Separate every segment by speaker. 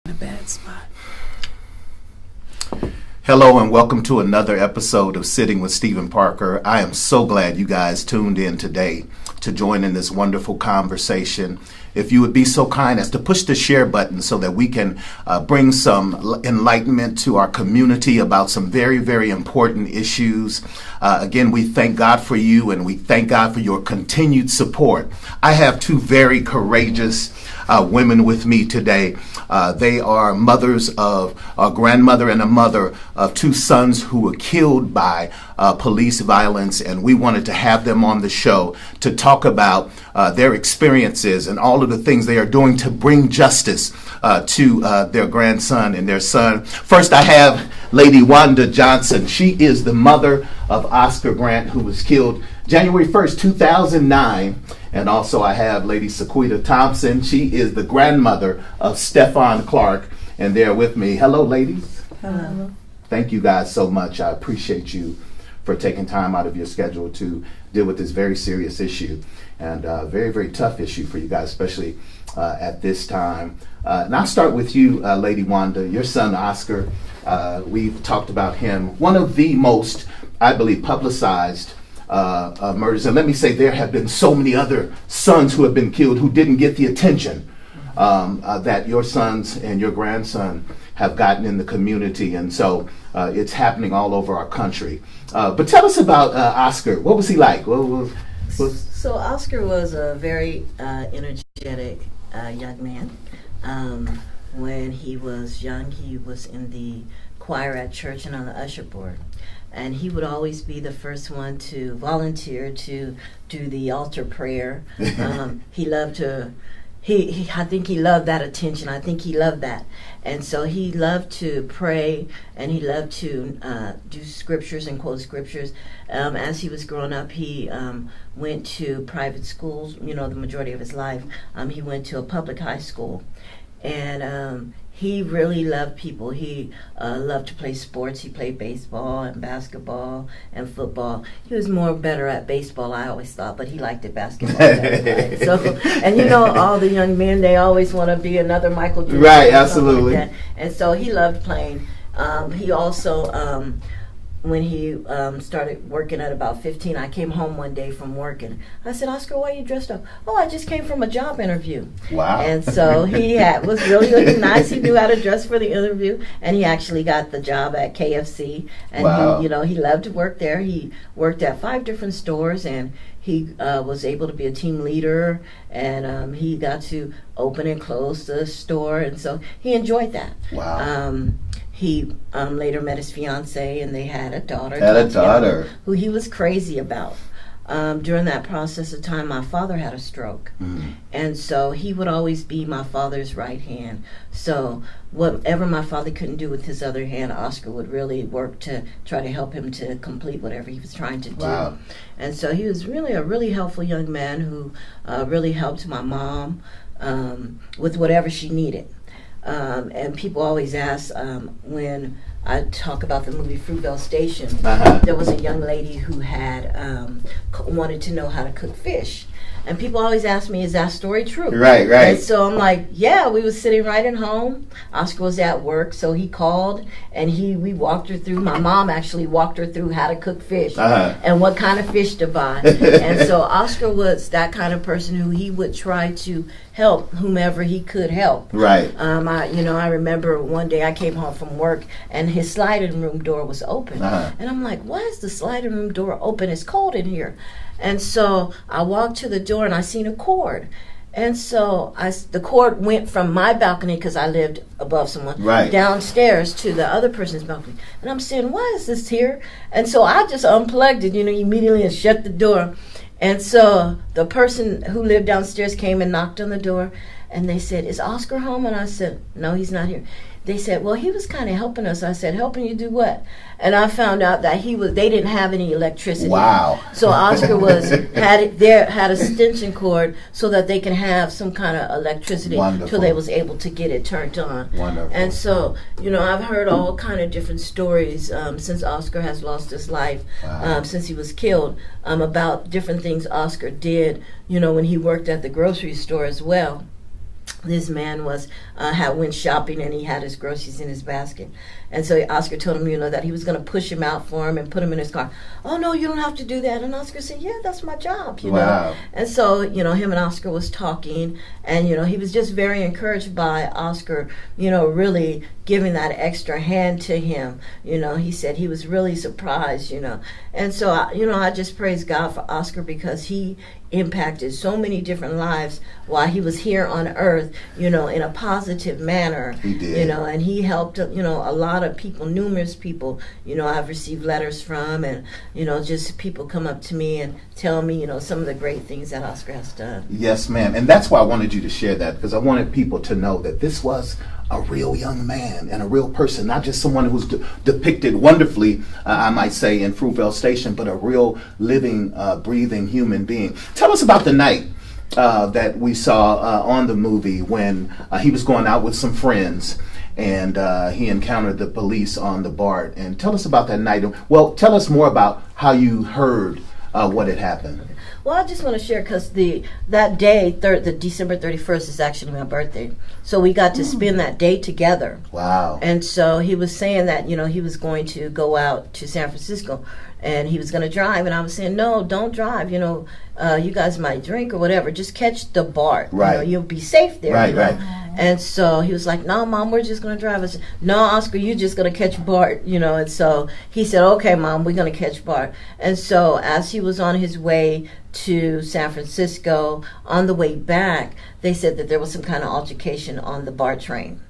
Speaker 1: in a bad spot.
Speaker 2: Hello and welcome to another episode of Sitting with Stephen Parker. I am so glad you guys tuned in today to join in this wonderful conversation. If you would be so kind as to push the share button so that we can bring some enlightenment to our community about some very, very important issues. Again, we thank God for you and we thank God for your continued support. I have two very courageous women with me today. They are mothers of a grandmother and a mother of two sons who were killed by police violence, and we wanted to have them on the show to talk about their experiences and all of the things they are doing to bring justice to their grandson and their son. First, I have Lady Wanda Johnson. She is the mother of Oscar Grant, who was killed January 1st, 2009. And also I have Lady Sequita Thompson. She is the grandmother of Stephon Clark, and they're with me. Hello, ladies.
Speaker 1: Hello.
Speaker 2: Thank you guys so much. I appreciate you for taking time out of your schedule to deal with this very serious issue and very, very tough issue for you guys, especially at this time. And I'll start with you, Lady Wanda. Your son, Oscar, we've talked about him. One of the most, I believe, publicized murders. And let me say, there have been so many other sons who have been killed who didn't get the attention that your sons and your grandson have gotten in the community. And so it's happening all over our country. But tell us about Oscar. What was he like?
Speaker 3: So Oscar was a very energetic young man. When he was young, he was in the choir at church and on the usher board. And he would always be the first one to volunteer to do the altar prayer. He loved to, I think he loved that attention. I think he loved that. And so he loved to pray, and he loved to do scriptures and quote scriptures. As he was growing up, he went to private schools, the majority of his life. He went to a public high school. And he really loved people. He loved to play sports. He played baseball and basketball and football. He was more better at baseball, I always thought, but he liked it basketball. Right? So, and all the young men, they always want to be another Michael Jordan.
Speaker 2: Right, absolutely.
Speaker 3: Like and so he loved playing. He also, when he started working at about 15, I came home one day from work and I said, Oscar, why are you dressed up? Oh, I just came from a job interview.
Speaker 2: Wow.
Speaker 3: And so he was really looking nice. He knew how to dress for the interview, and he actually got the job at KFC. And
Speaker 2: wow.
Speaker 3: he loved to work there. He worked at 5 different stores, and he was able to be a team leader, and he got to open and close the store, and so he enjoyed that.
Speaker 2: Wow.
Speaker 3: He later met his fiancée, and they had a daughter. Who he was crazy about. During that process of time, my father had a stroke. Mm-hmm. And so he would always be my father's right hand. So whatever my father couldn't do with his other hand, Oscar would really work to try to help him to complete whatever he was trying to do.
Speaker 2: Wow.
Speaker 3: And so he was really a really helpful young man who really helped my mom with whatever she needed. And people always ask when I talk about the movie Fruitvale Station, there was a young lady who had wanted to know how to cook fish. And people always ask me, is that story true?
Speaker 2: Right.
Speaker 3: And so I'm like, yeah, we was sitting right at home. Oscar was at work, so he called, and we walked her through. My mom actually walked her through how to cook fish and what kind of fish to buy. And so Oscar was that kind of person who he would try to help whomever he could help.
Speaker 2: Right.
Speaker 3: I remember one day I came home from work, and his sliding room door was open. And I'm like, why is the sliding room door open? It's cold in here. And so I walked to the door, and I seen a cord. And so the cord went from my balcony, because I lived above someone, downstairs to the other person's balcony. And I'm saying, why is this here? And so I just unplugged it, immediately, and shut the door. And so the person who lived downstairs came and knocked on the door, and they said, is Oscar home? And I said, no, he's not here. They said, well, he was kind of helping us. I said, helping you do what? And I found out that they didn't have any electricity.
Speaker 2: Wow.
Speaker 3: So Oscar had a extension cord so that they can have some kind of electricity.
Speaker 2: Wonderful.
Speaker 3: Till they was able to get it turned on.
Speaker 2: Wonderful.
Speaker 3: And so, I've heard all kind of different stories since Oscar has lost his life, since he was killed, about different things Oscar did, when he worked at the grocery store as well. this man was went shopping, and he had his groceries in his basket. And so Oscar told him, that he was going to push him out for him and put him in his car. Oh, no, you don't have to do that. And Oscar said, yeah, that's my job,
Speaker 2: Wow.
Speaker 3: And so, him and Oscar was talking, and, he was just very encouraged by Oscar, really giving that extra hand to him. He said he was really surprised, And so, I just praise God for Oscar, because he impacted so many different lives while he was here on earth, in a positive manner.
Speaker 2: He did.
Speaker 3: And he helped, a lot of people, numerous people, I've received letters from, and, just people come up to me and tell me, some of the great things that Oscar has done.
Speaker 2: Yes, ma'am. And that's why I wanted you to share that, because I wanted people to know that this was a real young man and a real person, not just someone who's depicted wonderfully, I might say, in Fruitvale Station, but a real living, breathing human being. Tell us about the night that we saw on the movie when he was going out with some friends, and he encountered the police on the BART. And tell us about that night. Well, tell us more about how you heard what had happened.
Speaker 3: Well, I just want to share, because that day, the December 31st, is actually my birthday. So we got to spend that day together.
Speaker 2: Wow.
Speaker 3: And so he was saying that, he was going to go out to San Francisco, and he was going to drive. And I was saying, no, don't drive. You guys might drink or whatever. Just catch the BART.
Speaker 2: Right.
Speaker 3: You'll be safe there.
Speaker 2: Right, right.
Speaker 3: And so he was like, no, Mom, we're just going to drive. I said, no, Oscar, you're just going to catch BART, And so he said, okay, Mom, we're going to catch BART. And so as he was on his way to San Francisco, on the way back, they said that there was some kind of altercation on the BART train.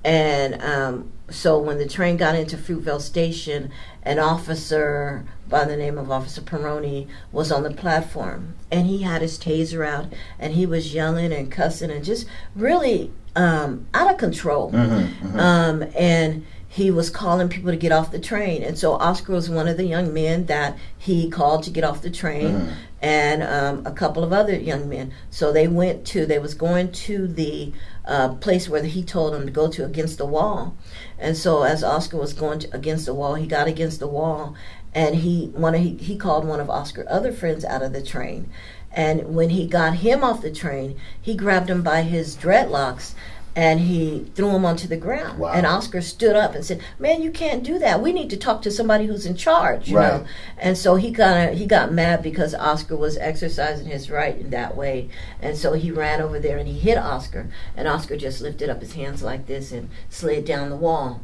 Speaker 3: And so when the train got into Fruitvale Station, an officer by the name of Officer Peroni was on the platform, and he had his taser out, and he was yelling and cussing and just really out of control. And he was calling people to get off the train. And so Oscar was one of the young men that he called to get off the train, and a couple of other young men. So they was going to the place where he told them to go to, against the wall. And so as Oscar was going against the wall, he got against the wall, and he called one of Oscar's other friends out of the train. And when he got him off the train, he grabbed him by his dreadlocks, and he threw him onto the ground.
Speaker 2: Wow.
Speaker 3: And Oscar stood up and said, man, you can't do that. We need to talk to somebody who's in charge, you know. And so he got mad because Oscar was exercising his right in that way. And so he ran over there and he hit Oscar. And Oscar just lifted up his hands like this and slid down the wall.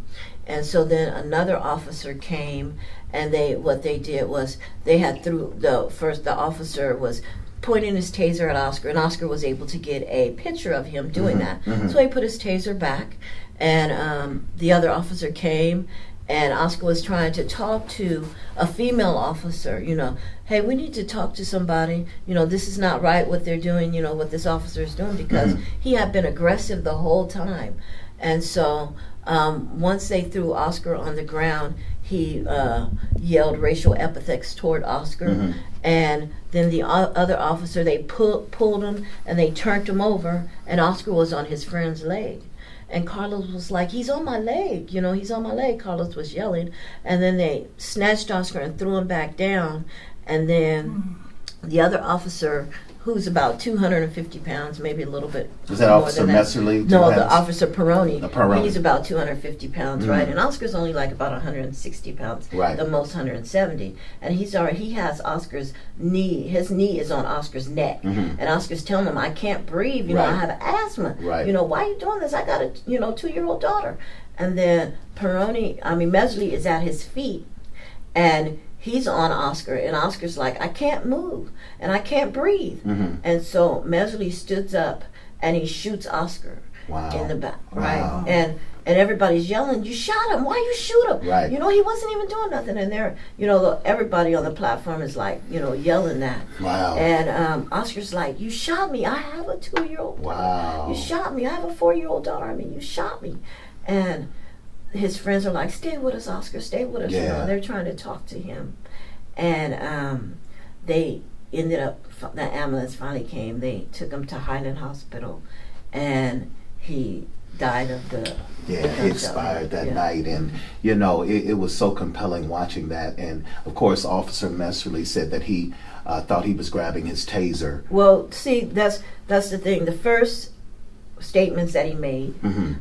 Speaker 3: And so then another officer came, and what they did was the officer was pointing his taser at Oscar, and Oscar was able to get a picture of him doing that. So he put his taser back, and the other officer came, and Oscar was trying to talk to a female officer, hey, we need to talk to somebody, this is not right what they're doing, what this officer is doing, because he had been aggressive the whole time. And so once they threw Oscar on the ground, he yelled racial epithets toward Oscar, and then the other officer, they pulled him and they turned him over, and Oscar was on his friend's leg. And Carlos was like, he's on my leg, he's on my leg, Carlos was yelling. And then they snatched Oscar and threw him back down. And then the other officer, who's about 250 pounds, maybe a little bit
Speaker 2: Was that
Speaker 3: more
Speaker 2: Officer
Speaker 3: than that.
Speaker 2: Messerly?
Speaker 3: No, the Officer Peroni.
Speaker 2: Peroni.
Speaker 3: He's about 250 pounds, right? And Oscar's only like about 160 pounds,
Speaker 2: right?
Speaker 3: The most 170. And he has Oscar's knee. His knee is on Oscar's neck, and Oscar's telling him, "I can't breathe. I have asthma.
Speaker 2: Right.
Speaker 3: Why are you doing this? I got a 2-year-old daughter." And then Messerly is at his feet, and he's on Oscar, and Oscar's like, I can't move, and I can't breathe. And so Messerly stood up, and he shoots Oscar in the back, right? And everybody's yelling, you shot him, why you shoot him?
Speaker 2: Right.
Speaker 3: He wasn't even doing nothing. And there, everybody on the platform is like, yelling that.
Speaker 2: Wow.
Speaker 3: And Oscar's like, you shot me, I have a 2-year-old daughter.
Speaker 2: Wow.
Speaker 3: You shot me, I have a 4-year-old daughter. You shot me. And his friends are like, stay with us, Oscar, stay with us.
Speaker 2: Yeah.
Speaker 3: And they're trying to talk to him. And they ended up, the ambulance finally came. They took him to Highland Hospital, and he died of the
Speaker 2: he expired that night. And it was so compelling watching that. And of course, Officer Messerly said that he thought he was grabbing his taser.
Speaker 3: Well, see, that's the thing. The first statements that he made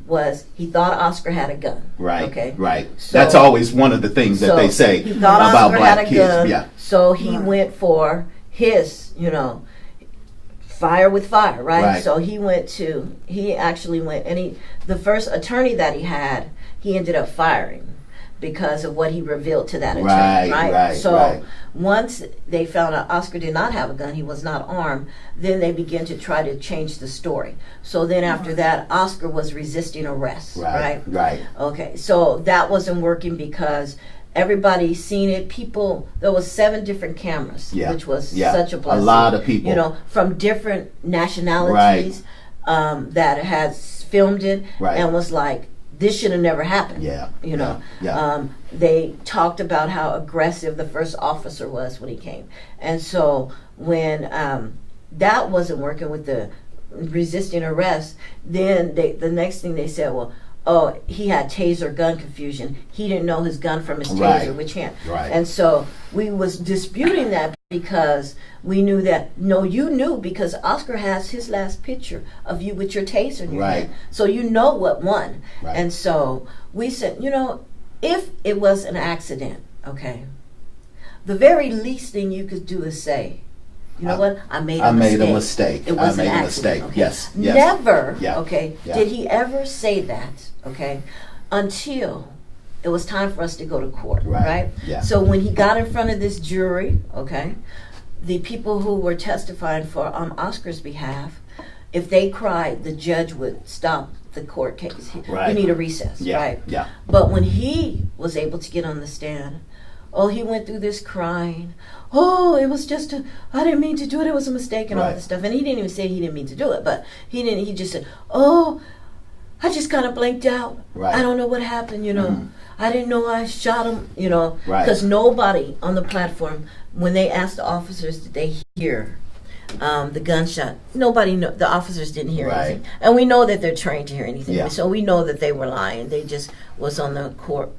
Speaker 3: was he thought Oscar had a gun.
Speaker 2: Right.
Speaker 3: Okay.
Speaker 2: Right.
Speaker 3: So,
Speaker 2: that's always one of the things that they say
Speaker 3: he thought
Speaker 2: about
Speaker 3: Oscar
Speaker 2: black
Speaker 3: had a
Speaker 2: kids.
Speaker 3: gun,
Speaker 2: Yeah.
Speaker 3: so he went for his, fire with fire, right? So he actually went, and the first attorney that he had, he ended up firing because of what he revealed to that attorney, right? So once they found out Oscar did not have a gun, he was not armed, then they began to try to change the story. So then after that, Oscar was resisting arrest, right?
Speaker 2: Right.
Speaker 3: Okay, so that wasn't working because everybody seen it. There was 7 different cameras, which was such a blessing.
Speaker 2: A lot of people,
Speaker 3: from different nationalities, that has filmed it and was like, this should have never happened. They talked about how aggressive the first officer was when he came, and so when that wasn't working with the resisting arrest, then the next thing they said, well, oh, he had taser gun confusion. He didn't know his gun from his taser, which hand. And so we was disputing that because we knew that, no, you knew because Oscar has his last picture of you with your taser in your hand. So you know what won. And so we said, if it was an accident, okay, the very least thing you could do is say, you know what? I made a mistake. It was an accident. Okay?
Speaker 2: Yes.
Speaker 3: Never, did he ever say that, okay, until it was time for us to go to court, right? So when he got in front of this jury, okay, the people who were testifying for Oscar's behalf, if they cried, the judge would stop the court case. You need a recess, right? But when he was able to get on the stand, he went through this crying. It was just I didn't mean to do it. It was a mistake and all this stuff. And he didn't even say he didn't mean to do it, but he just said, I just kind of blanked out. I don't know what happened, I didn't know I shot him, because nobody on the platform, when they asked the officers, did they hear the gunshot? Nobody know. The officers didn't hear anything, and we know that they're trained to hear anything. So we know that they were lying. They just was on the court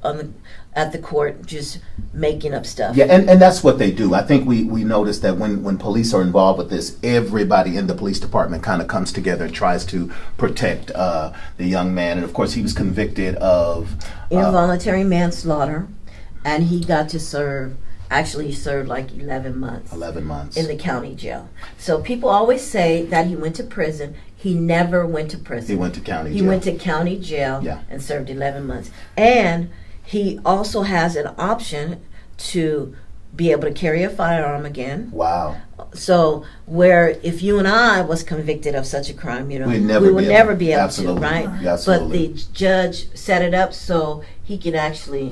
Speaker 3: at the court just making up stuff.
Speaker 2: And that's what they do. I think we noticed that when police are involved with this, everybody in the police department kind of comes together and tries to protect the young man. And of course, he was convicted of
Speaker 3: involuntary manslaughter, and he got to serve. Actually, he served like 11 months.
Speaker 2: 11 months.
Speaker 3: In the county jail. So people always say that he went to prison. He never went to prison.
Speaker 2: He went to county jail.
Speaker 3: He went to county jail and served 11 months. And he also has an option to be able to carry a firearm again.
Speaker 2: Wow.
Speaker 3: So where if you and I was convicted of such a crime, we would never be able to, right?
Speaker 2: Absolutely.
Speaker 3: But the judge set it up so he can actually,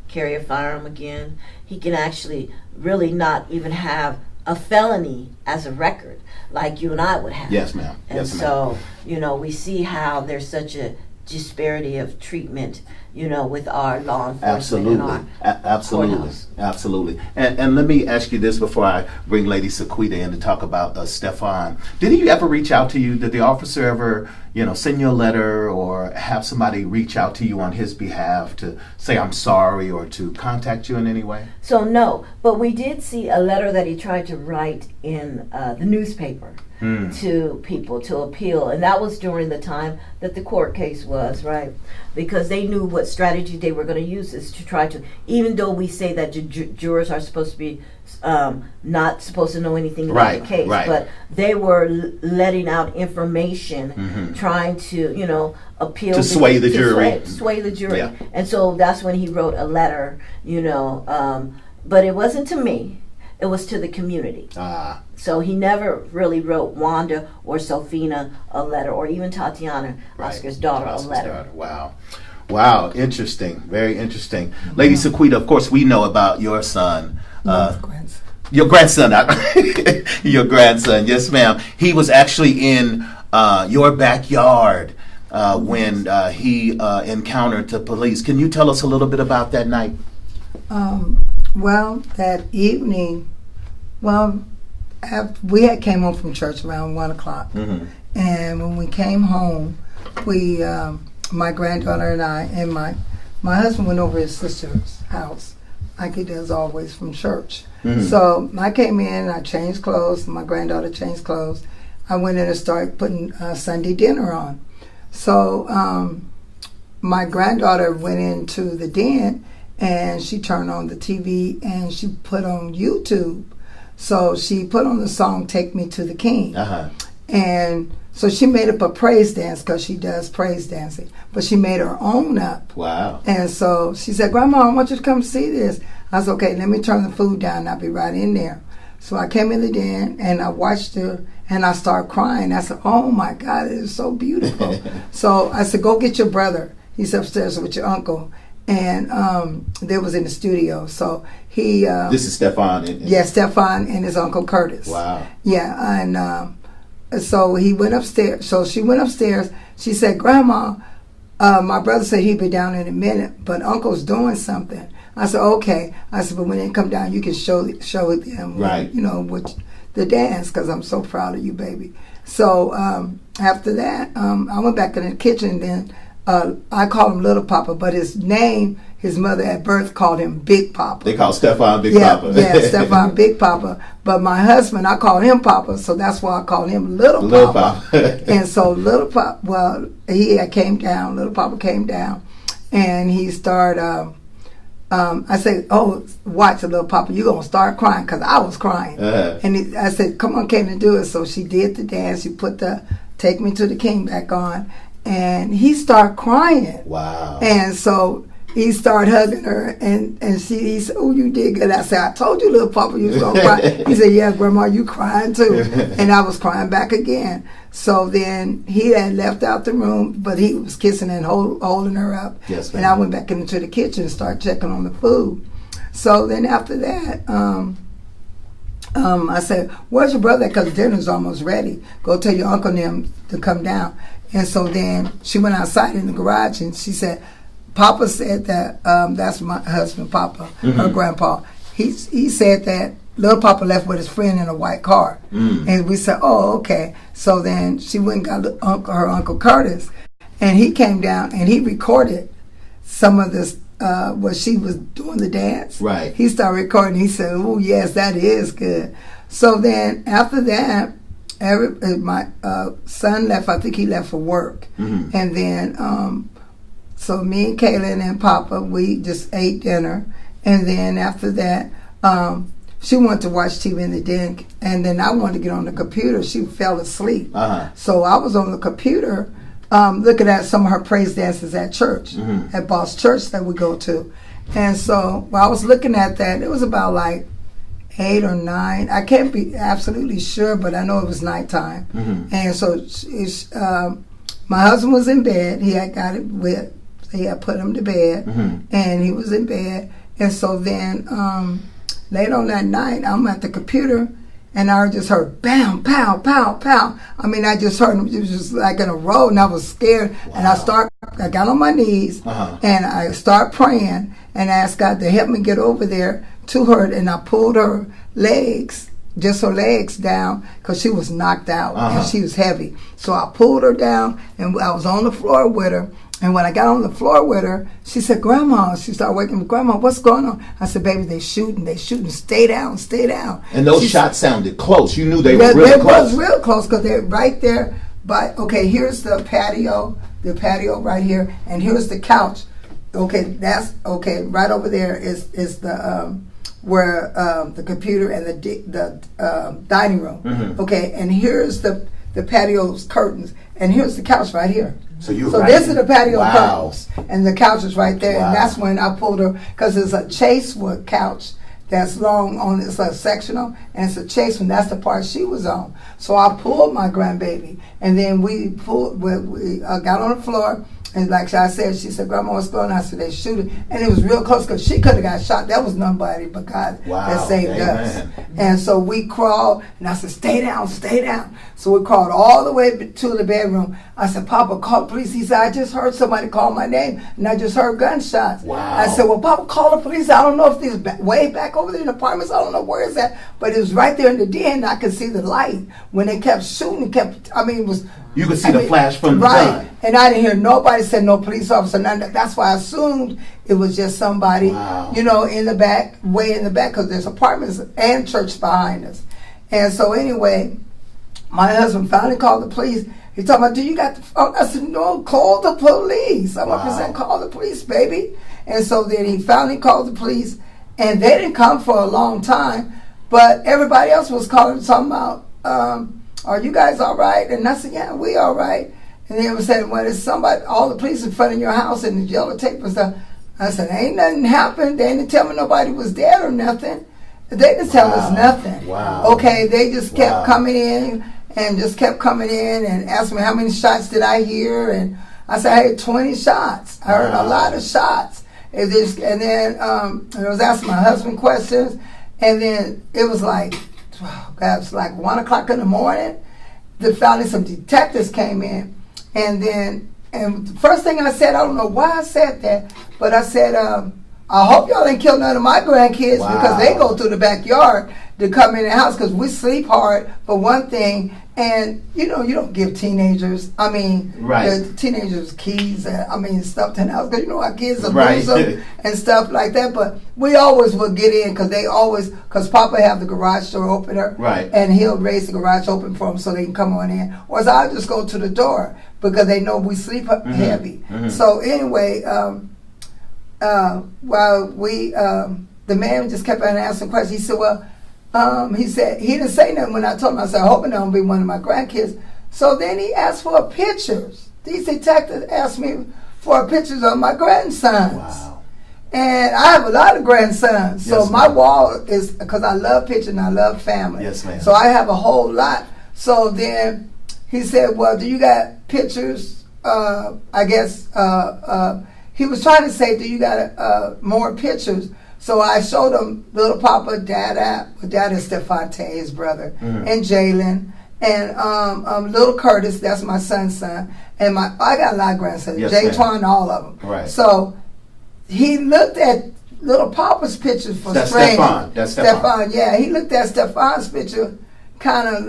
Speaker 3: carry a firearm again. He can actually really not even have a felony as a record like you and I would have.
Speaker 2: Yes, ma'am.
Speaker 3: And so, we see how there's such a disparity of treatment, with our law enforcement.
Speaker 2: Absolutely. And let me ask you this before I bring Lady Sequita in to talk about Stefan. Did he ever reach out to you? Did the officer ever, send you a letter or have somebody reach out to you on his behalf to say I'm sorry or to contact you in any way?
Speaker 3: So no, but we did see a letter that he tried to write in the newspaper. To people to appeal, and that was during the time that the court case was, right? Because they knew what strategy they were going to use is to try to, even though we say that jurors are supposed to be not supposed to know anything about the case, but they were letting out information, trying to, appeal
Speaker 2: to sway the jury.
Speaker 3: Sway the jury. And so that's when he wrote a letter, but it wasn't to me. It was to the community. So he never really wrote Wanda or Sophina a letter, or even Tatiana, Oscar's daughter, a letter.
Speaker 2: Wow. Interesting. Very interesting. Lady Sequita, of course, we know about your son. Your grandson. Your grandson. Yes, ma'am. He was actually in your backyard when he encountered the police. Can you tell us a little bit about that night?
Speaker 1: Well, that evening, we had came home from church around 1 o'clock. And when we came home, we, my granddaughter and I, and my husband went over to his sister's house, like he does always from church. So I came in, I changed clothes, my granddaughter changed clothes. I went in and started putting Sunday dinner on. So my granddaughter went into the den and she turned on the TV and she put on YouTube. So she put on the song "Take Me to the King." And so she made up a praise dance because she does praise dancing, but she made her own up.
Speaker 2: Wow. And
Speaker 1: so she said, "Grandma, I want you to come see this." I said, "Okay, let me turn the food down. I'll be right in there." So I came in the den and I watched her and I started crying. I said, "Oh my God, it is so beautiful." So I said, "Go get your brother. He's upstairs with your uncle." And they was in the studio. So he...
Speaker 2: this is Stefan.
Speaker 1: Yeah, Stefan and his uncle Curtis.
Speaker 2: Wow.
Speaker 1: Yeah, and so he went upstairs. So she went upstairs. She said, "Grandma, my brother said he'd be down in a minute, but Uncle's doing something." I said, "Okay." I said, "But when they come down, you can show them,
Speaker 2: right?
Speaker 1: You know, with the dance, because I'm so proud of you, baby." So after that, I went back in the kitchen. Then I call him Little Papa, but his name, his mother at birth called him Big Papa.
Speaker 2: They call Stefan Big Papa.
Speaker 1: Yeah, Stefan Big Papa. But my husband, I call him Papa, so that's why I call him Little Papa. And so Little Papa, well, he came down. Little Papa came down, and he started. I said, "Oh, watch, Little Papa, you're going to start crying," because I was crying. And I said, "Come on, Kaden, do it." So she did the dance. She put the "Take Me to the King" back on, and he started crying.
Speaker 2: Wow.
Speaker 1: And so he started hugging her, and he said, "Oh, you did good." I said, "I told you, Little Papa, you was going to cry." He said, "Yeah, Grandma, you crying too." And I was crying back again. So then he had left out the room, but he was kissing and holding her up.
Speaker 2: Yes, ma'am.
Speaker 1: And I went back into the kitchen and started checking on the food. So then after that, I said, "Where's your brother?" Because dinner's almost ready. Go tell your uncle and them to come down. And so then she went outside in the garage and she said, "Papa said that," that's my husband, Papa, her grandpa. He said that Little Papa left with his friend in a white car. And we said, "Oh, okay." So then she went and got her Uncle Curtis, and he came down and he recorded some of this, what she was doing the dance.
Speaker 2: Right.
Speaker 1: He started recording. He said, "Oh, yes, that is good." So then after that, my son left. I think he left for work. And then, so me and Kaylin and Papa, we just ate dinner. And then after that, she wanted to watch TV in the den, and then I wanted to get on the computer. She fell asleep. So I was on the computer looking at some of her praise dances at church, at Boss Church that we go to. And so while I was looking at that, it was about like 8 or 9. I can't be absolutely sure, but I know it was nighttime. And so my husband was in bed. He had got it with, he had put him to bed, and he was in bed. And so then late on that night, I'm at the computer, and I just heard bam, pow, pow, pow. I mean, I just heard it was just like in a row, and I was scared. Wow. And I got on my knees, and I started praying and asked God to help me get over there to her. And I pulled her legs, just her legs down, because she was knocked out and she was heavy. So I pulled her down, and I was on the floor with her. And when I got on the floor with her, she said, "Grandma," she started waking me, "Grandma, what's going on?" I said, "Baby, they shooting, stay down, stay down."
Speaker 2: And those shots sounded close. You knew they were real close.
Speaker 1: They was real close, because they're right there. But, okay, here's the patio right here, and here's the couch. Okay, that's, okay, right over there is the, where the computer and the dining room. Okay, and here's the patio's curtains, and here's the couch right here. So this is the patio curtains, and the couch is right there. And that's when I pulled her, because it's a chasewood couch that's long on, it's a sectional, and it's a chase one. That's the part she was on. So I pulled my grandbaby, and then we got on the floor. And like I said, she said, "Grandma, what's going on?" I said, "They shooting." And it was real close, because she could have got shot. That was nobody but God that saved us. And so we crawled, and I said, "Stay down, stay down." So we crawled all the way to the bedroom. I said, "Papa, call police." He said, "I just heard somebody call my name, and I just heard gunshots." I said, "Well, Papa, call the police. I don't know if it's way back over there in the apartments. I don't know where it's at. But it was right there in the den. I could see the light. When they kept shooting, it was...
Speaker 2: You could see the flash from the gun.
Speaker 1: And I didn't hear nobody say no police officer. None. That's why I assumed it was just somebody, in the back, way in the back, because there's apartments and church behind us. And so anyway, my husband finally called the police. He told me, do you got the phone? I said, no, call the police. I'm up saying, call the police, baby. And so then he finally called the police, and they didn't come for a long time, but everybody else was calling, talking about, are you guys all right? And I said, yeah, we all right. And they were saying, well, there's somebody, all the police in front of your house and the yellow tape and stuff. I said, ain't nothing happened. They didn't tell me nobody was dead or nothing. They didn't tell us nothing.
Speaker 2: Wow.
Speaker 1: Okay, they just kept coming in and asking me how many shots did I hear. And I said, I heard 20 shots. I heard a lot of shots. And then I was asking my husband questions. And then it was like, it was like 1 o'clock in the morning. Then finally some detectives came in. And the first thing I said, I don't know why I said that, but I said, I hope y'all didn't kill none of my grandkids because they go through the backyard to come in the house because we sleep hard, for one thing. And, you don't give teenagers, the teenagers keys, stuff to the house because, our kids will lose them and stuff like that. But we always will get in because Papa have the garage door opener. Right. And he'll raise the garage open for them so they can come on in. Or so I'll just go to the door because they know we sleep heavy. Mm-hmm. So anyway, while the man just kept on asking questions, he said, well, he said he didn't say nothing when I told him. I said, I hope it don't be one of my grandkids. So then he asked for pictures. These detectives asked me for pictures of my grandsons. Wow. And I have a lot of grandsons. So my wall is, because I love pictures and I love family. Yes, ma'am. So I have a whole lot. So then he said, well, do you got pictures? I guess he was trying to say, do you got more pictures? So I showed him little Papa, Dada Stefante, his brother, and Jalen, and little Curtis, that's my son's son, and I got a lot of grandsons, Jay Twan, all of them. Right. So he looked at little Papa's pictures for strange. That's Stefan. Yeah, he looked at Stefan's picture, kind of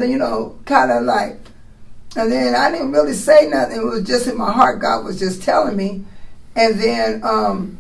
Speaker 1: like, and then I didn't really say nothing. It was just in my heart. God was just telling me, and then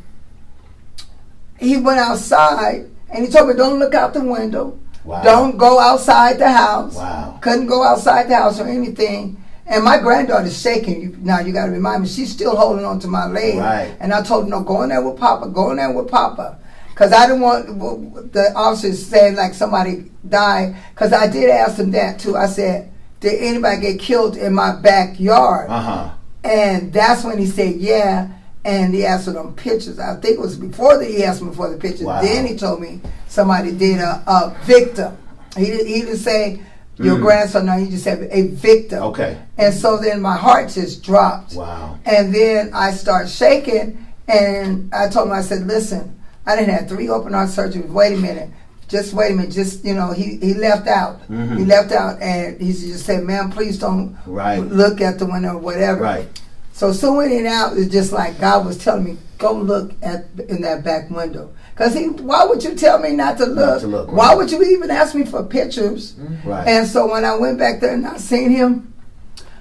Speaker 1: he went outside and he told me, don't look out the window. Wow. Don't go outside the house. Wow. Couldn't go outside the house or anything. And my granddaughter's shaking. Now you got to remind me, she's still holding on to my leg. Right. And I told her, no, go in there with Papa. Go in there with Papa. Because I didn't want the officers saying like somebody died. Because I did ask them that too. I said, did anybody get killed in my backyard? Uh-huh. And that's when he said, yeah. And he asked for them pictures. I think it was before he asked me for the pictures. Wow. Then he told me somebody did a victim. He didn't say your grandson, no, he just said a victim. Okay. And so then my heart just dropped. Wow. And then I start shaking, and I told him, I said, listen, I didn't have 3 open heart surgeries. Wait a minute. Just wait a minute. Just, he left out. Mm-hmm. He left out, and he just said, ma'am, please don't look at the window or whatever. Right. So soon in and out, it's just like God was telling me, go look in that back window. Because why would you tell me not to look? Right. Why would you even ask me for pictures? Right. And so when I went back there and I seen him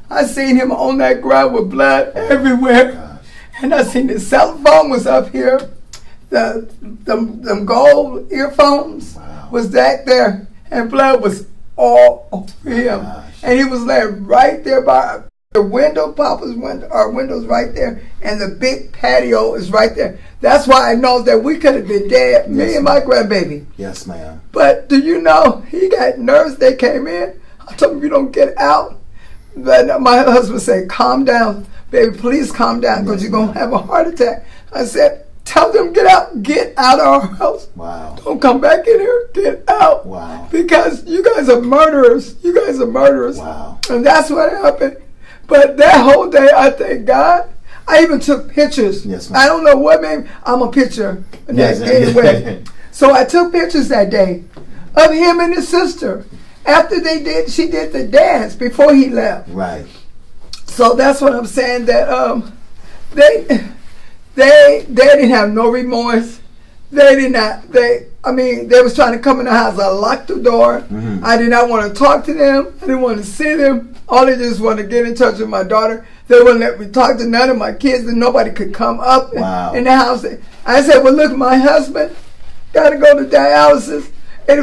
Speaker 1: on that ground with blood everywhere. Gosh. And I seen his cell phone was up here. The gold earphones was back there. And blood was all over him. Gosh. And he was laying right there by the window, Papa's window, our window's right there, and the big patio is right there. That's why I know that we could have been dead, me and my grandbaby. Yes, ma'am. But do you know, he got nerves. They came in. I told him, you don't get out. But my husband said, calm down, baby, please calm down, because you're going to have a heart attack. I said, tell them, get out of our house. Wow. Don't come back in here, get out. Wow. Because you guys are murderers. Wow. And that's what happened. But that whole day, I thank God. I even took pictures. Yes, ma'am. I don't know what made I'm a picture. Yes, anyway. So I took pictures that day of him and his sister. After she did the dance before he left. Right. So that's what I'm saying, that they didn't have no remorse. They was trying to come in the house. I locked the door. Mm-hmm. I did not want to talk to them. I didn't want to see them. All they just wanted to get in touch with my daughter. They wouldn't let me talk to none of my kids, and nobody could come up in the house. I said, well, look, my husband got to go to dialysis. And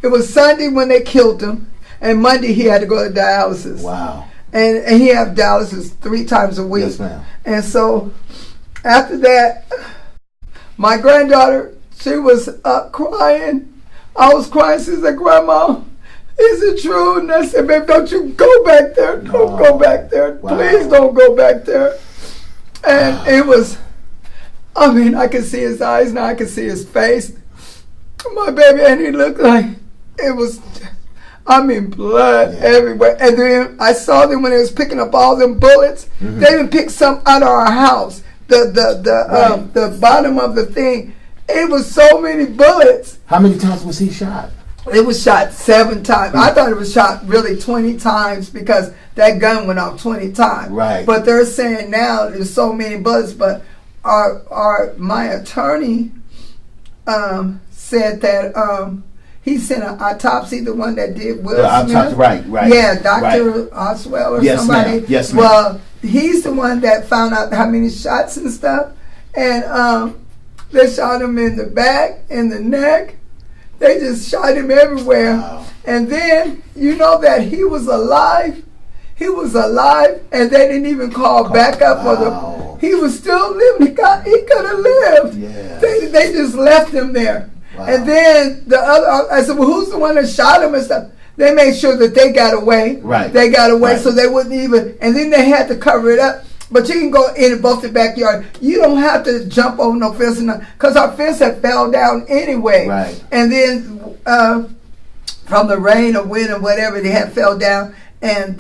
Speaker 1: it was Sunday when they killed him. And Monday he had to go to dialysis.
Speaker 2: Wow.
Speaker 1: And he had dialysis 3 times a week.
Speaker 2: Yes, ma'am.
Speaker 1: And so after that, my granddaughter, she was up crying. I was crying. She said, Grandma, is it true? And I said, babe, don't you go back there. Don't go back there.
Speaker 2: Wow.
Speaker 1: Please don't go back there. And it was, I mean, I could see his eyes now. I could see his face. My baby, and he looked like it was, I mean, blood everywhere. And then I saw them when they was picking up all them bullets. They even picked some out of our house. The bottom of the thing. It was so many bullets.
Speaker 2: How many times was he shot?
Speaker 1: It was shot 7 times. I thought it was shot really 20 times because that gun went off 20 times.
Speaker 2: Right.
Speaker 1: But they're saying now there's so many bullets. But my attorney said that he sent an autopsy, the one that did Will Smith.
Speaker 2: Right.
Speaker 1: Yeah, Dr. Oswell or somebody.
Speaker 2: Ma'am. Yes, ma'am.
Speaker 1: Well, he's the one that found out how many shots and stuff. And they shot him in the back, in the neck. They just shot him everywhere.
Speaker 2: Wow.
Speaker 1: And then, you know that he was alive. He was alive, and they didn't even call backup for the. He was still living. He could have lived.
Speaker 2: Yeah.
Speaker 1: They just left him there.
Speaker 2: Wow.
Speaker 1: And then the other, I said, well, who's the one that shot him and stuff? They made sure that they got away.
Speaker 2: Right.
Speaker 1: They got away,
Speaker 2: Right.
Speaker 1: so they wouldn't even. And then they had to cover it up. But you can go in both the backyard. You don't have to jump over no fence, because our fence had fell down anyway.
Speaker 2: Right.
Speaker 1: And then from the rain or wind or whatever, they had fell down, and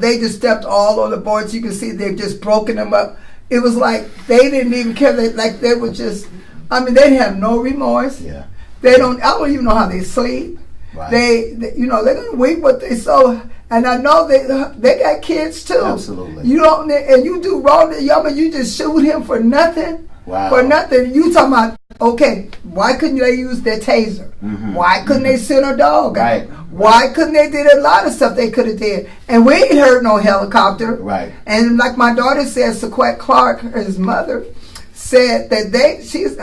Speaker 1: they just stepped all on the boards. You can see they've just broken them up. It was like they didn't even care. They were just. I mean, they have no remorse.
Speaker 2: Yeah.
Speaker 1: They don't. I don't even know how they sleep.
Speaker 2: Right.
Speaker 1: They they're gonna weep what they sow. And I know they got kids too.
Speaker 2: Absolutely.
Speaker 1: You don't, and you do wrong to Yama. You just shoot him for nothing.
Speaker 2: Wow.
Speaker 1: For nothing. You talking about, okay, why couldn't they use their taser?
Speaker 2: Mm-hmm.
Speaker 1: Why couldn't they send a dog out?
Speaker 2: Right.
Speaker 1: Why couldn't they did a lot of stuff they could have did? And we ain't heard no helicopter.
Speaker 2: Right.
Speaker 1: And like my daughter said, Sequette Clark, his mother, said that she's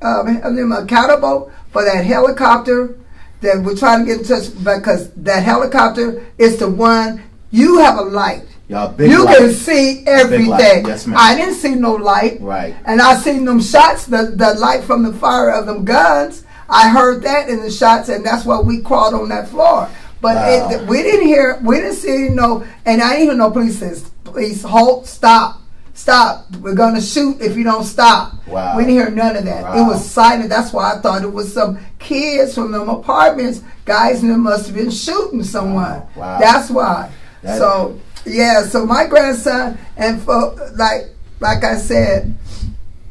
Speaker 1: accountable for that helicopter that we're trying to get in touch, because that helicopter is the one. You have a light. You
Speaker 2: light.
Speaker 1: can see everything.
Speaker 2: Yes, ma'am.
Speaker 1: I didn't see no light.
Speaker 2: Right.
Speaker 1: And I seen them shots, the light from the fire of them guns. I heard that in the shots, and that's why we crawled on that floor. But
Speaker 2: Wow.
Speaker 1: we didn't see no, and I didn't even know police says, please halt, stop. We're going to shoot if you don't stop.
Speaker 2: Wow.
Speaker 1: We didn't hear none of that.
Speaker 2: Wow.
Speaker 1: It was silent. That's why I thought it was some kids from them apartments. Guys in them must have been shooting someone.
Speaker 2: Wow.
Speaker 1: That's why. So my grandson, and for like I said,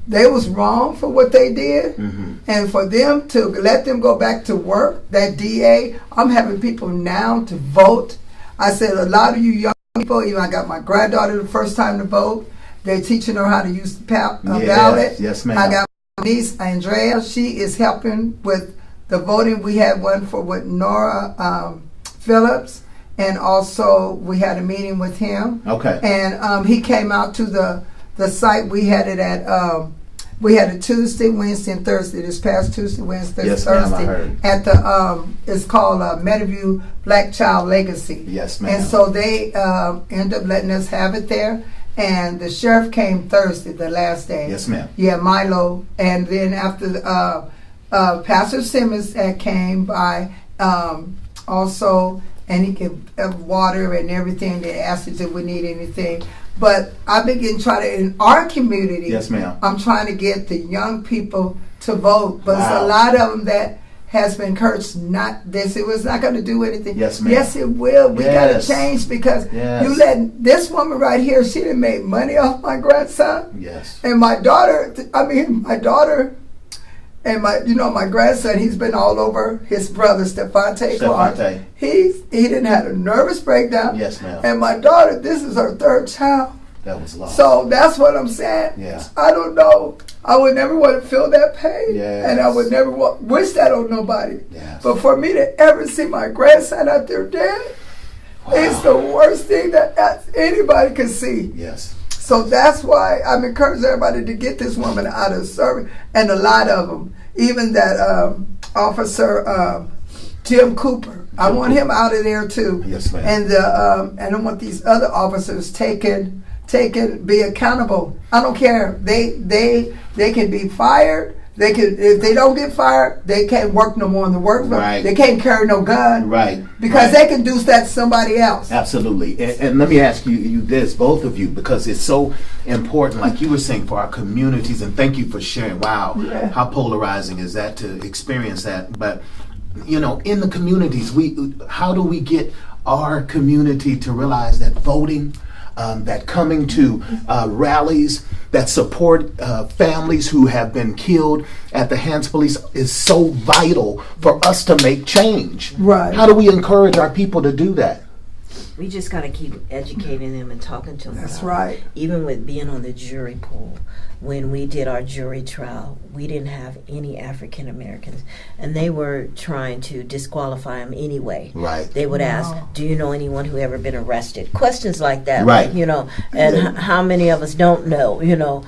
Speaker 1: they was wrong for what they did. Mm-hmm. And for them to let them go back to work, that DA, I'm having people now to vote. I said, a lot of you young people, even I got my granddaughter the first time to vote. They're teaching her how to use the ballot.
Speaker 2: Yes, ma'am.
Speaker 1: I got my niece, Andrea. She is helping with the voting. We had one with Nora Phillips, and also we had a meeting with him.
Speaker 2: Okay.
Speaker 1: And he came out to the site. We had it at we had it Tuesday, Wednesday, and Thursday. This past Tuesday, Wednesday,
Speaker 2: yes,
Speaker 1: Thursday.
Speaker 2: Ma'am, I heard.
Speaker 1: At the it's called Meadowview Black Child Legacy.
Speaker 2: Yes, ma'am.
Speaker 1: And so they ended up letting us have it there. And the sheriff came Thursday, the last day.
Speaker 2: Yes, ma'am.
Speaker 1: Yeah, Milo. And then after Pastor Simmons came by also, and he gave water and everything. They asked us if we need anything. But I begin to try to, in our community,
Speaker 2: yes, ma'am,
Speaker 1: I'm trying to get the young people to vote. But
Speaker 2: wow.
Speaker 1: It's a lot of them that has been encouraged not this. It was not going to do anything.
Speaker 2: Yes, ma'am.
Speaker 1: Yes, it will. We got to change, because you let this woman right here, she done made money off my grandson.
Speaker 2: Yes.
Speaker 1: And my daughter, and my grandson, he's been all over his brother, Stephante Clark. He didn't have a nervous breakdown.
Speaker 2: Yes, ma'am.
Speaker 1: And my daughter, this is her 3rd child.
Speaker 2: That was lost.
Speaker 1: So that's what I'm saying.
Speaker 2: Yeah.
Speaker 1: I don't know. I would never want to feel that pain.
Speaker 2: Yes.
Speaker 1: And I would never wish that on nobody.
Speaker 2: Yes.
Speaker 1: But for me to ever see my grandson out there dead, wow. It's the worst thing that anybody can see.
Speaker 2: Yes.
Speaker 1: So that's why I'm encouraging everybody to get this woman out of service. And a lot of them, even that officer Jim Cooper, I want him out of there too.
Speaker 2: Yes, ma'am.
Speaker 1: And I don't want these other officers taken, be accountable. I don't care. They can be fired. They can, if they don't get fired, they can't work no more in the workplace.
Speaker 2: Right.
Speaker 1: They can't carry no gun.
Speaker 2: Right.
Speaker 1: Because they can do that to somebody else.
Speaker 2: Absolutely. And let me ask you this, both of you, because it's so important, like you were saying, for our communities, and thank you for sharing. Wow, how polarizing is that to experience that? But, you know, in the communities, how do we get our community to realize that voting, that coming to rallies, that support families who have been killed at the hands of police is so vital for us to make change?
Speaker 1: Right.
Speaker 2: How do we encourage our people to do that?
Speaker 3: We just got to keep educating them and talking to them.
Speaker 1: That's right.
Speaker 3: Even with being on the jury pool, when we did our jury trial, we didn't have any African Americans, and they were trying to disqualify them anyway.
Speaker 2: Right.
Speaker 3: They would ask, "Do you know anyone who ever been arrested?" Questions like that.
Speaker 2: Right.
Speaker 3: Like, you know, and how many of us don't know, you know,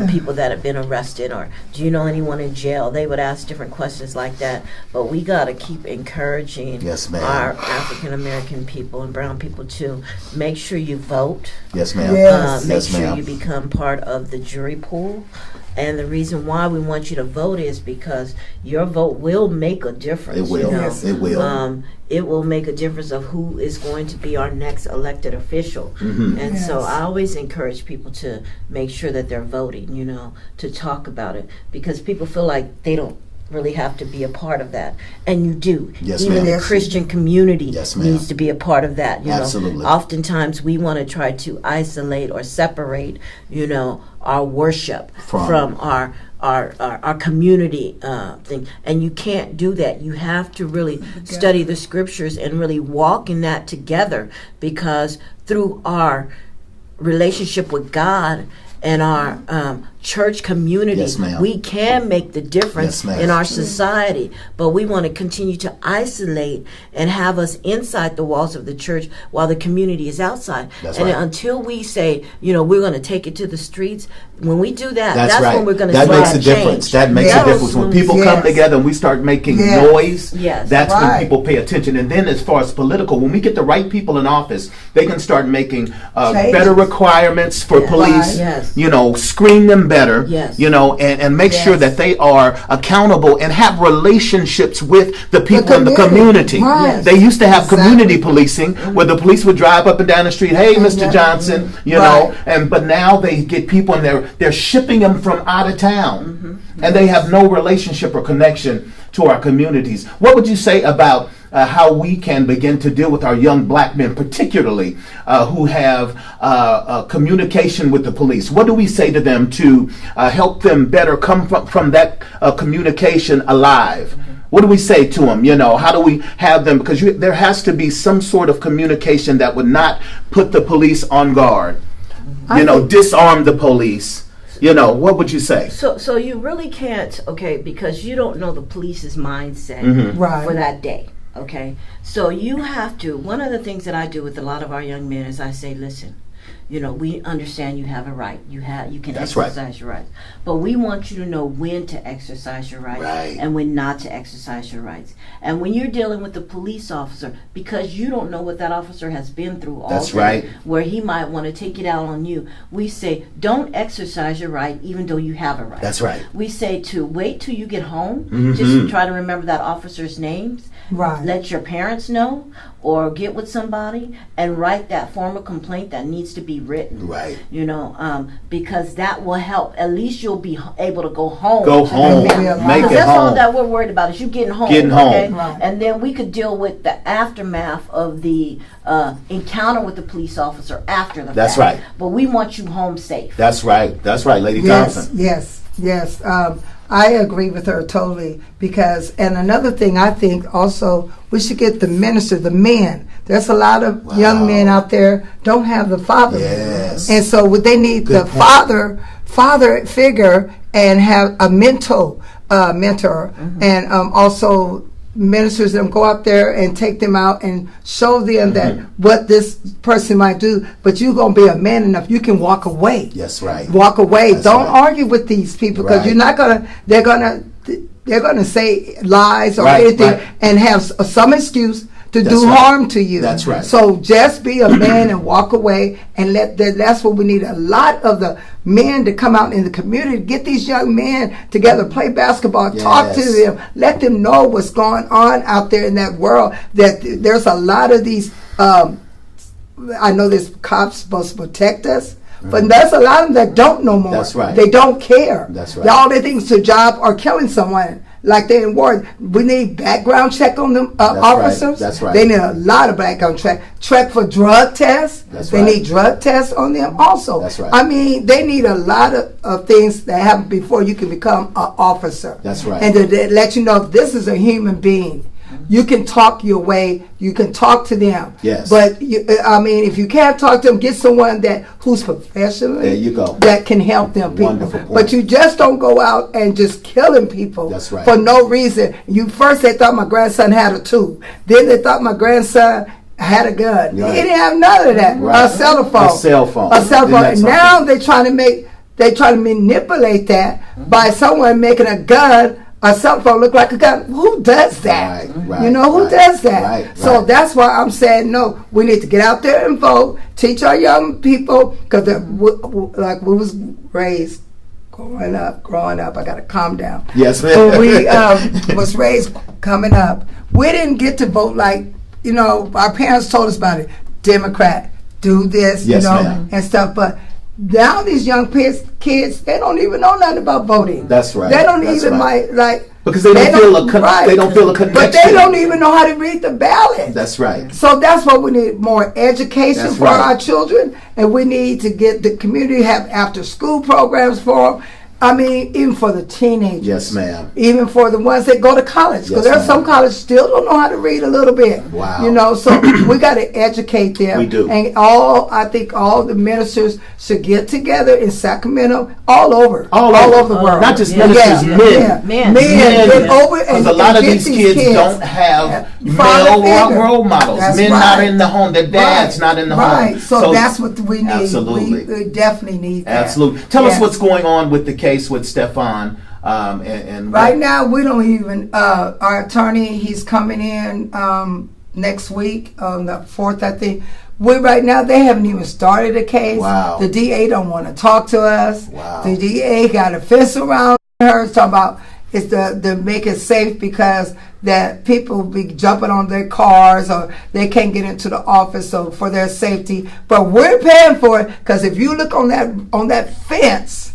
Speaker 3: people that have been arrested, or do you know anyone in jail? They would ask different questions like that. But we got to keep encouraging
Speaker 2: Yes, ma'am.
Speaker 3: our African American people and brown people to make sure you vote.
Speaker 2: Yes, ma'am.
Speaker 1: Yes.
Speaker 3: Make
Speaker 2: Yes,
Speaker 3: sure
Speaker 2: ma'am.
Speaker 3: you become part of the jury pool. And the reason why we want you to vote is because your vote will make a difference.
Speaker 2: It will.
Speaker 3: You know?
Speaker 1: Yes.
Speaker 2: It will.
Speaker 3: It will make a difference of who is going to be our next elected official.
Speaker 2: Mhm.
Speaker 3: And so
Speaker 1: Yes.
Speaker 3: I always encourage people to make sure that they're voting, you know, to talk about it, because people feel like they don't really have to be a part of that, and you do.
Speaker 2: Yes,
Speaker 3: Even
Speaker 2: ma'am.
Speaker 3: the
Speaker 1: Yes.
Speaker 3: Christian community
Speaker 2: Yes, ma'am.
Speaker 3: needs to be a part of that. You
Speaker 2: Absolutely.
Speaker 3: know, oftentimes we want to try to isolate or separate, you know, our worship from our community thing, and you can't do that. You have to really study the scriptures and really walk in that together, because through our relationship with God and our church community,
Speaker 2: Yes, ma'am.
Speaker 3: we can make the difference
Speaker 2: Yes, ma'am.
Speaker 3: in our society. But we want to continue to isolate and have us inside the walls of the church while the community is outside.
Speaker 2: That's
Speaker 3: and
Speaker 2: right.
Speaker 3: until we say, you know, we're going to take it to the streets, when we do that,
Speaker 2: That's
Speaker 3: that's
Speaker 2: right.
Speaker 3: when we're going to
Speaker 2: That
Speaker 3: see
Speaker 2: makes
Speaker 3: that
Speaker 2: a difference.
Speaker 3: change.
Speaker 2: That makes
Speaker 1: Yes.
Speaker 2: a difference. When people
Speaker 1: Yes.
Speaker 2: come together and we start making
Speaker 1: Yes.
Speaker 2: noise,
Speaker 3: Yes.
Speaker 2: that's when
Speaker 1: Right.
Speaker 2: people pay attention. And then as far as political, when we get the right people in office, they can start making
Speaker 1: Changes.
Speaker 2: better requirements for
Speaker 3: Yes.
Speaker 2: police,
Speaker 1: Right.
Speaker 3: Yes.
Speaker 2: you know, screen them better,
Speaker 3: Yes.
Speaker 2: you know, and make
Speaker 1: Yes.
Speaker 2: sure that they are accountable and have relationships with the people in the community.
Speaker 1: Right.
Speaker 2: They used to have
Speaker 1: Exactly.
Speaker 2: community policing where the police would drive up and down the street, "Hey, Mr.
Speaker 1: Yeah.
Speaker 2: Johnson," you know, but now they get people and they're shipping them from out of town, and they have no relationship or connection to our communities. What would you say about how we can begin to deal with our young black men, particularly who have communication with the police? What do we say to them to help them better come from that communication alive? What do we say to them? You know, how do we have them? Because there has to be some sort of communication that would not put the police on guard. You know, disarm the police. You know, what would you say?
Speaker 3: So you really can't, okay, because you don't know the police's mindset
Speaker 1: Right.
Speaker 3: for that day, okay? So you have to, one of the things that I do with a lot of our young men is I say, listen, you know, we understand you have a right. You can
Speaker 2: That's right.
Speaker 3: exercise your rights. But we want you to know when to exercise your rights
Speaker 2: Right.
Speaker 3: and when not to exercise your rights. And when you're dealing with the police officer, because you don't know what that officer has been through all
Speaker 2: That's
Speaker 3: day,
Speaker 2: right.
Speaker 3: where he might want to take it out on you, we say, don't exercise your right even though you have a right.
Speaker 2: That's right.
Speaker 3: We say to wait till you get home,
Speaker 2: Mhm.
Speaker 3: just try to remember that officer's names,
Speaker 1: Right.
Speaker 3: let your parents know, or get with somebody and write that form of complaint that needs to be written.
Speaker 2: Right.
Speaker 3: You know, because that will help. At least you'll be able to go home.
Speaker 2: Go
Speaker 3: to
Speaker 2: home.
Speaker 3: the family.
Speaker 2: Make
Speaker 3: Because
Speaker 2: it
Speaker 3: that's all
Speaker 2: home.
Speaker 3: that we're worried about is you getting home.
Speaker 2: Getting home.
Speaker 3: Okay?
Speaker 1: Right.
Speaker 3: And then we could deal with the aftermath of the encounter with the police officer after the
Speaker 2: That's
Speaker 3: fact.
Speaker 2: right.
Speaker 3: But we want you home safe.
Speaker 2: That's right. That's right, Lady
Speaker 1: Yes,
Speaker 2: Thompson.
Speaker 1: yes. I agree with her totally because, and another thing I think also, we should get the minister, the men. There's a lot of young men out there don't have the father.
Speaker 2: Yes.
Speaker 1: And so they need
Speaker 2: Good
Speaker 1: the
Speaker 2: point.
Speaker 1: father figure and have a mentor, and also ministers them go out there and take them out and show them that what this person might do, but you're going to be a man enough you can walk away.
Speaker 2: Yes, right.
Speaker 1: Walk away.
Speaker 2: That's
Speaker 1: Don't
Speaker 2: right.
Speaker 1: argue with these people because
Speaker 2: Right.
Speaker 1: you're not gonna. They're gonna say lies or
Speaker 2: Right,
Speaker 1: anything
Speaker 2: right.
Speaker 1: and have some excuse to
Speaker 2: That's
Speaker 1: do
Speaker 2: right.
Speaker 1: harm to you.
Speaker 2: That's right.
Speaker 1: So just be a man and walk away, and that's what we need. A lot of the men to come out in the community, get these young men together, play basketball, talk to them, let them know what's going on out there in that world. That there's a lot of these. I know there's cops supposed to protect us. But there's a lot of them that don't know more.
Speaker 2: That's right.
Speaker 1: They don't care.
Speaker 2: That's right.
Speaker 1: All they think is a job or killing someone. Like they in war. We need background check on them officers.
Speaker 2: Right. That's right.
Speaker 1: They need a lot of background check for drug tests.
Speaker 2: That's
Speaker 1: they
Speaker 2: right.
Speaker 1: need drug tests on them also.
Speaker 2: That's right.
Speaker 1: I mean, they need a lot of things that happen before you can become an officer.
Speaker 2: That's right.
Speaker 1: And to let you know this is a human being. You can talk your way. You can talk to them.
Speaker 2: Yes.
Speaker 1: But if you can't talk to them, get someone who's professional.
Speaker 2: There you go.
Speaker 1: That can help them. People.
Speaker 2: Wonderful point.
Speaker 1: But you just don't go out and just killing people.
Speaker 2: That's right.
Speaker 1: For no reason. They thought my grandson had a tube. Then they thought my grandson had a gun.
Speaker 2: Right.
Speaker 1: He didn't have none of that.
Speaker 2: Right.
Speaker 1: A cell phone.
Speaker 2: A cell phone.
Speaker 1: A cell
Speaker 2: Isn't
Speaker 1: phone.
Speaker 2: that
Speaker 1: And now they're trying to manipulate that by someone making a gun. A cell phone look like a gun. Who does that?
Speaker 2: Right,
Speaker 1: you know, who
Speaker 2: right,
Speaker 1: does that?
Speaker 2: right,
Speaker 1: So
Speaker 2: right.
Speaker 1: that's why I'm saying, no, we need to get out there and vote, teach our young people, because like we was raised growing up, I got to calm down.
Speaker 2: Yes,
Speaker 1: But we was raised coming up. We didn't get to vote like, our parents told us about it. Democrat, do this,
Speaker 2: Yes, ma'am.
Speaker 1: and stuff. But now these young kids, they don't even know nothing about voting.
Speaker 2: That's right.
Speaker 1: They don't
Speaker 2: That's
Speaker 1: even
Speaker 2: right. Because they don't feel a connection.
Speaker 1: But they don't even know how to read the ballot.
Speaker 2: That's right.
Speaker 1: So that's what we need, more education
Speaker 2: That's
Speaker 1: for
Speaker 2: right.
Speaker 1: our children, and we need to get the community have after school programs for them. I mean, even for the teenagers.
Speaker 2: Yes, ma'am.
Speaker 1: Even for the ones that go to college, because
Speaker 2: Yes,
Speaker 1: there's some colleges still don't know how to read a little bit.
Speaker 2: Wow.
Speaker 1: So we got to educate them.
Speaker 2: We do.
Speaker 1: And I think all the ministers should get together in Sacramento, all over the world.
Speaker 2: Not just ministers, men.
Speaker 3: Men.
Speaker 1: Get over
Speaker 2: Because
Speaker 1: and
Speaker 2: a lot of
Speaker 1: get
Speaker 2: these kids don't have
Speaker 1: father
Speaker 2: male
Speaker 1: figure.
Speaker 2: role models.
Speaker 1: That's
Speaker 2: Men
Speaker 1: right.
Speaker 2: not in the home. Their dad's not in the home.
Speaker 1: Right. So that's what we need.
Speaker 2: Absolutely.
Speaker 1: We definitely need that.
Speaker 2: Absolutely. Tell us what's going on with the case with Stefan. And
Speaker 1: right now, we don't even. Our attorney, he's coming in next week on the 4th, I think. Right now, they haven't even started a case.
Speaker 2: Wow.
Speaker 1: The DA don't want to talk to us.
Speaker 2: Wow.
Speaker 1: The DA got a fence around her. It's talking about it's to make it safe because that people be jumping on their cars or they can't get into the office, so for their safety. But we're paying for it because if you look on that fence.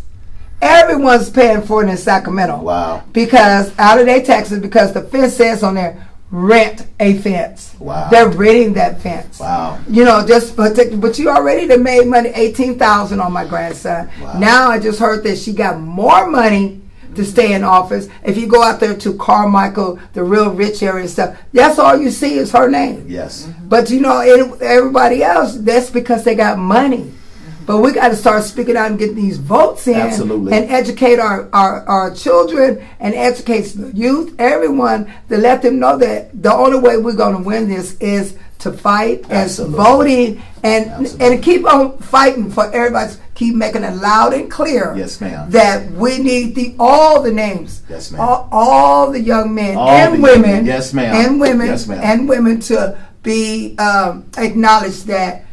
Speaker 1: Everyone's paying for it in Sacramento.
Speaker 2: Wow.
Speaker 1: Because out of their taxes, because the fence says on there, rent a fence.
Speaker 2: Wow.
Speaker 1: They're renting that fence.
Speaker 2: Wow.
Speaker 1: But you already done made money, $18,000 on my grandson.
Speaker 2: Wow.
Speaker 1: Now I just heard that she got more money to stay in office. If you go out there to Carmichael, the real rich area and stuff, that's all you see is her name.
Speaker 2: Yes.
Speaker 1: But everybody else, that's because they got money. But we got to start speaking out and getting these votes in.
Speaker 2: Absolutely.
Speaker 1: And educate our children and educate the youth, everyone, to let them know that the only way we're going to win this is to fight as voting and keep on fighting for everybody. Keep making it loud and clear.
Speaker 2: Yes, ma'am.
Speaker 1: That we need all the names.
Speaker 2: Yes, ma'am.
Speaker 1: All the young men
Speaker 2: All
Speaker 1: and
Speaker 2: the
Speaker 1: women.
Speaker 2: young men. Yes, ma'am.
Speaker 1: And women.
Speaker 2: Yes, ma'am.
Speaker 1: And women to be acknowledged that.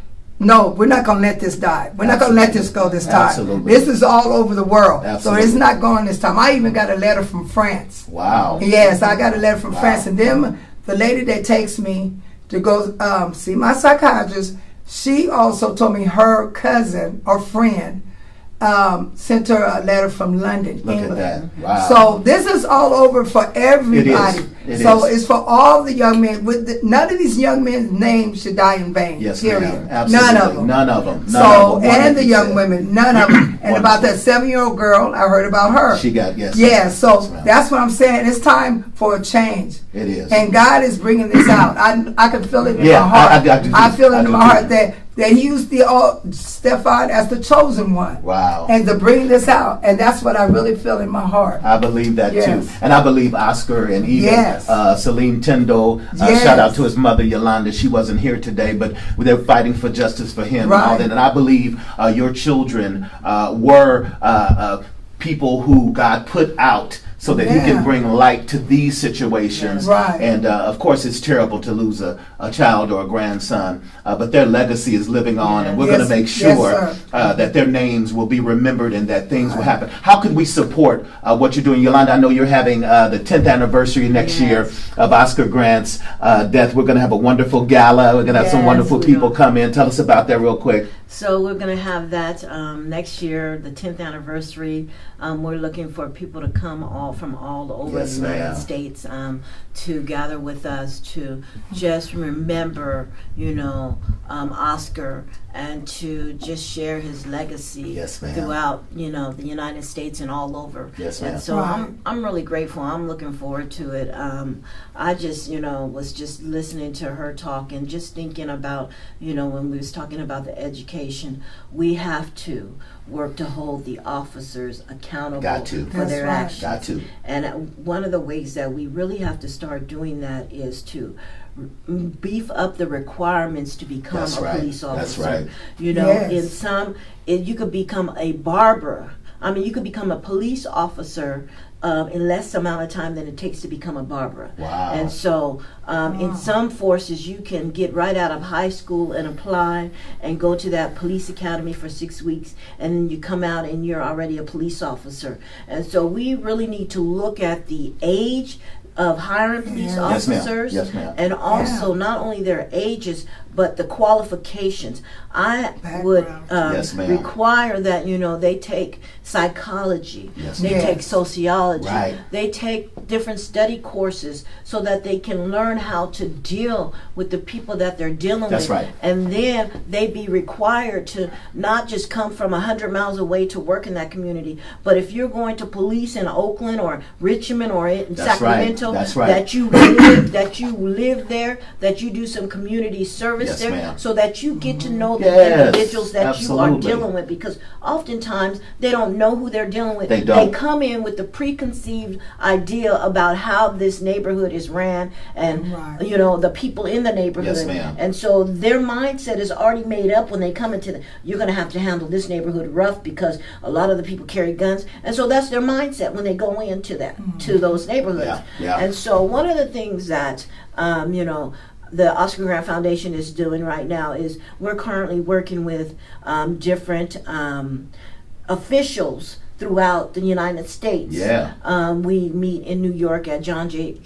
Speaker 1: No, we're not going to let this die. We're not going to let this go this time.
Speaker 2: Absolutely.
Speaker 1: This is all over the world.
Speaker 2: Absolutely.
Speaker 1: So it's not going this time. I even got a letter from France.
Speaker 2: Wow.
Speaker 1: Yes, I got a letter from France. And then the lady that takes me to go see my psychiatrist, she also told me her cousin or friend sent her a letter from London,
Speaker 2: Look
Speaker 1: England.
Speaker 2: at that. Wow.
Speaker 1: So this is all over for everybody.
Speaker 2: It
Speaker 1: So
Speaker 2: is.
Speaker 1: it's for all the young men. None of these young men's names should die in vain.
Speaker 2: Yes,
Speaker 1: period.
Speaker 2: ma'am. Absolutely.
Speaker 1: None of them.
Speaker 2: None of them.
Speaker 1: So, and the young women, none of them. And about that 7-year-old girl, I heard about her.
Speaker 2: She got, yes.
Speaker 1: Yeah, so
Speaker 2: Yes, ma'am.
Speaker 1: that's what I'm saying. It's time for a change.
Speaker 2: It is.
Speaker 1: And God is bringing this out. I can feel it in
Speaker 2: Yeah,
Speaker 1: my heart.
Speaker 2: I
Speaker 1: feel it
Speaker 2: I
Speaker 1: in
Speaker 2: do
Speaker 1: my
Speaker 2: too.
Speaker 1: heart that he used Stefan as the chosen one.
Speaker 2: Wow.
Speaker 1: And to bring this out. And that's what I really feel in my heart.
Speaker 2: I believe that
Speaker 1: Yes.
Speaker 2: too. And I believe Oscar and even
Speaker 1: Yes.
Speaker 2: Celine Tendo,
Speaker 1: Yes.
Speaker 2: shout out to his mother Yolanda. She wasn't here today, but they're fighting for justice for him and all
Speaker 1: Right.
Speaker 2: that. And I believe your children were people who God put out so that he can bring light to these situations.
Speaker 1: Right.
Speaker 2: And of course, it's terrible to lose a child or a grandson, but their legacy is living on, and we're going to make sure that their names will be remembered and that things will happen. How can we support what you're doing? Yolanda, I know you're having the 10th anniversary next year of Oscar Grant's death. We're going to have a wonderful gala. We're going to have some wonderful people come in. Tell us about that real quick.
Speaker 3: So we're going to have that next year, the 10th anniversary. We're looking for people to come from all over the United States to gather with us to just remember, Oscar, and to just share his legacy throughout, the United States and all over. And so I'm really grateful. I'm looking forward to it. I just, was just listening to her talk and just thinking about, when we was talking about the education, we have to work to hold the officers accountable for their actions. And one of the ways that we really have to start doing that is to beef up the requirements to become a police officer. In some, you could become a barber. I mean, you could become a police officer in less amount of time than it takes to become a barber.
Speaker 2: Wow.
Speaker 3: And so in some forces, you can get right out of high school and apply and go to that police academy for 6 weeks, and then you come out and you're already a police officer. And so we really need to look at the age of hiring police officers, and also not only their ages, but the qualifications. I would require that, they take psychology, they take sociology, they take different study courses so that they can learn how to deal with the people that they're dealing with. And then they be required to not just come from 100 miles away to work in that community, but if you're going to police in Oakland or Richmond or in Sacramento, that you live there, that you do some community service there, so that you get to know the individuals that you are dealing with, because oftentimes they don't know who they're dealing with. They come in with the preconceived idea about how this neighborhood is ran and the people in the neighborhood. And so their mindset is already made up when they come into you're going to have to handle this neighborhood rough because a lot of the people carry guns, and so that's their mindset when they go into that to those neighborhoods. And so one of the things that the Oscar Grant Foundation is doing right now is we're currently working with different officials throughout the United States. We meet in New York at John Jay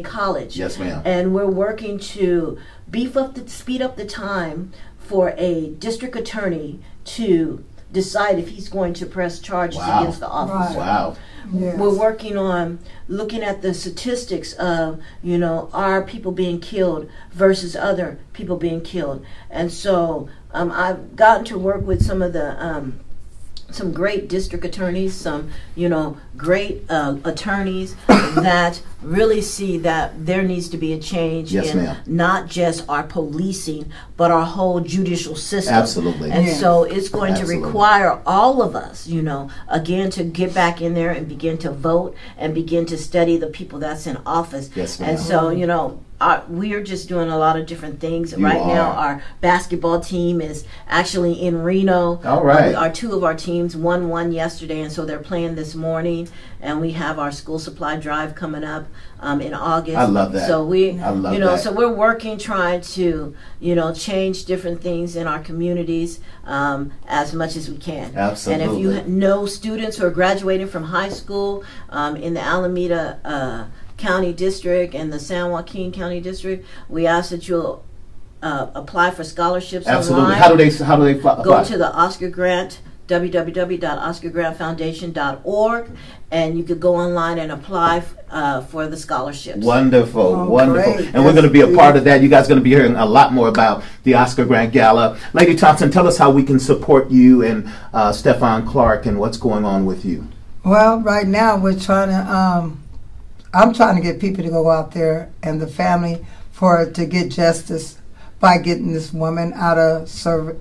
Speaker 3: College. And we're working to speed up the time for a district attorney to decide if he's going to press charges against the officer. We're working on looking at the statistics of, are people being killed versus other people being killed. And so I've gotten to work with some of the some great district attorneys, some great attorneys that really see that there needs to be a change in not just our policing, but our whole judicial system. And so it's going to require all of us, again, to get back in there and begin to vote and begin to study the people that's in office. And so, we are just doing a lot of different things. Now, our basketball team is actually in Reno. Our two of our teams won yesterday, and so they're playing this morning. And we have our school supply drive coming up in August. I
Speaker 2: love that.
Speaker 3: So so we're working, trying to, change different things in our communities as much as we can. And if you know students who are graduating from high school in the Alameda County District and the San Joaquin County District, we ask that you'll apply for scholarships online.
Speaker 2: How do they apply?
Speaker 3: Go to the Oscar Grant, www.oscargrantfoundation.org, and you could go online and apply for the scholarships.
Speaker 2: Wonderful. Great. And we're going to be a part of that. You guys are going to be hearing a lot more about the Oscar Grant Gala. Lady Thompson, tell us how we can support you and Stefan Clark and what's going on with you.
Speaker 1: Well, right now we're trying to I'm trying to get people to go out there and the family to get justice by getting this woman out of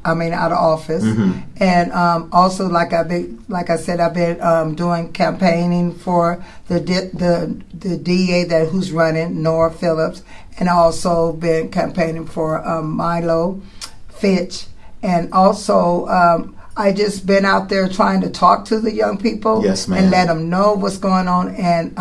Speaker 1: office. And also, like I said, I've been doing campaigning for the DA who's running, Nora Phillips, and also been campaigning for Milo Fitch, and also I just been out there trying to talk to the young people.
Speaker 2: Yes, ma'am.
Speaker 1: And let them know what's going on. And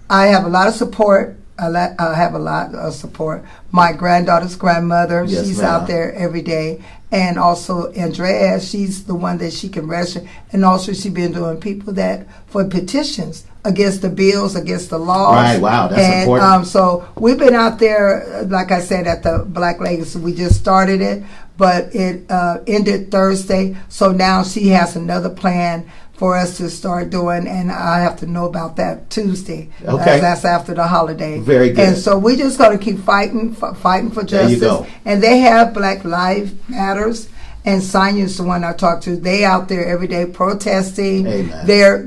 Speaker 1: I have a lot of support. I have a lot of support. My granddaughter's grandmother,
Speaker 2: Yes,
Speaker 1: she's
Speaker 2: ma'am.
Speaker 1: out there every day. And also Andrea, she's the one that she can register. And also she's been doing people that for petitions against the bills, against the laws.
Speaker 2: Right, wow, that's important.
Speaker 1: So we've been out there, like I said, at the Black Ladies. We just started it, but it ended Thursday. So now she has another plan for us to start doing, and I have to know about that Tuesday.
Speaker 2: Okay.
Speaker 1: That's after the holiday.
Speaker 2: Very good.
Speaker 1: And so we're just going to keep fighting for justice.
Speaker 2: There you go.
Speaker 1: And they have Black Lives Matters. And Sonia's the one I talk to. They out there every day protesting.
Speaker 2: Amen.
Speaker 1: They're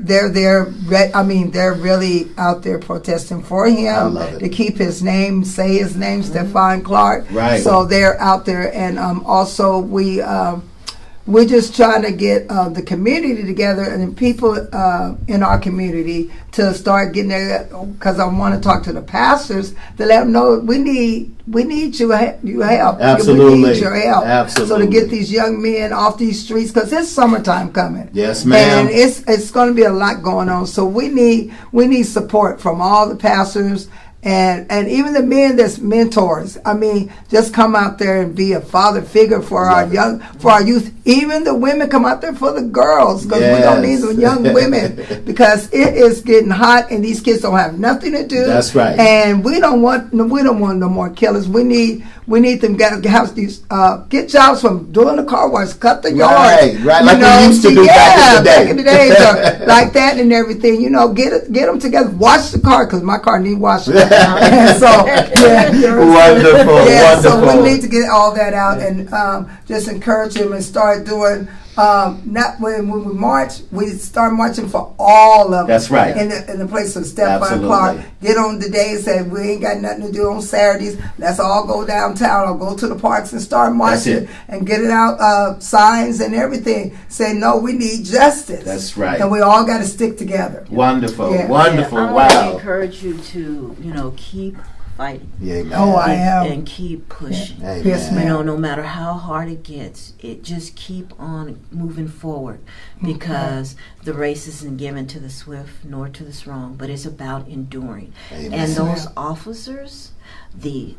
Speaker 1: really out there protesting for him.
Speaker 2: I love it.
Speaker 1: To keep his name, say his name, Stephon Clark.
Speaker 2: Right.
Speaker 1: So they're out there, and also we're just trying to get the community together and people in our community to start getting there, because I want to talk to the pastors to let them know we need your help.
Speaker 2: Absolutely.
Speaker 1: We need your help.
Speaker 2: Absolutely.
Speaker 1: So to get these young men off these streets, because it's summertime coming.
Speaker 2: Yes, ma'am.
Speaker 1: And it's going to be a lot going on. So we need support from all the pastors. And even the men that's mentors. I mean, just come out there and be a father figure for our youth. Even the women come out there for the girls, because we don't need the young women, because it is getting hot and these kids don't have nothing to do.
Speaker 2: That's right.
Speaker 1: And we don't want no more killers. We need them get jobs from doing the car wash, cut the yard.
Speaker 2: Right, like we used to do back in the day.
Speaker 1: So, like that and everything. Get them together. Wash the car, because my car needs washing. So
Speaker 2: Wonderful.
Speaker 1: So we need to get all that out and just encourage them and start doing. Not when we march, we start marching for all of them.
Speaker 2: That's right.
Speaker 1: In the place of Stephon Clark. Get on the days that we ain't got nothing to do on Saturdays. Let's all go downtown or go to the parks and start marching and get it out, signs and everything. Say, no, we need justice.
Speaker 2: That's right.
Speaker 1: And we all got to stick together.
Speaker 2: Wonderful.
Speaker 1: Yeah.
Speaker 2: Wonderful.
Speaker 3: I
Speaker 2: Wow.
Speaker 3: want to encourage you to, keep fighting.
Speaker 2: Yeah, man.
Speaker 1: Oh, I am.
Speaker 3: And keep pushing.
Speaker 2: Yeah.
Speaker 1: Yes, ma'am.
Speaker 3: No matter how hard it gets, it just keep on moving forward, because the race isn't given to the swift nor to the strong, but it's about enduring.
Speaker 2: Amen.
Speaker 3: And those officers, the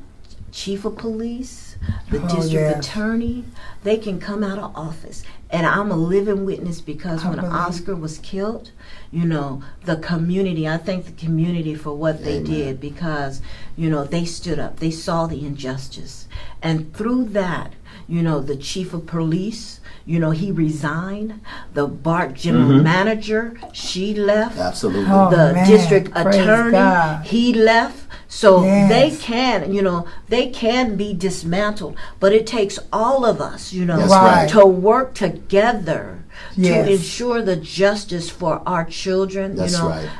Speaker 3: chief of police, the district attorney, they can come out of office. And I'm a living witness, because when Oscar was killed, the community, I thank the community for what they did, because, they stood up. They saw the injustice. And through that, the chief of police, he resigned. The BART general manager, she left.
Speaker 2: Absolutely.
Speaker 3: The district attorney, he left. So they can be dismantled, but it takes all of us, to work together to ensure the justice for our children,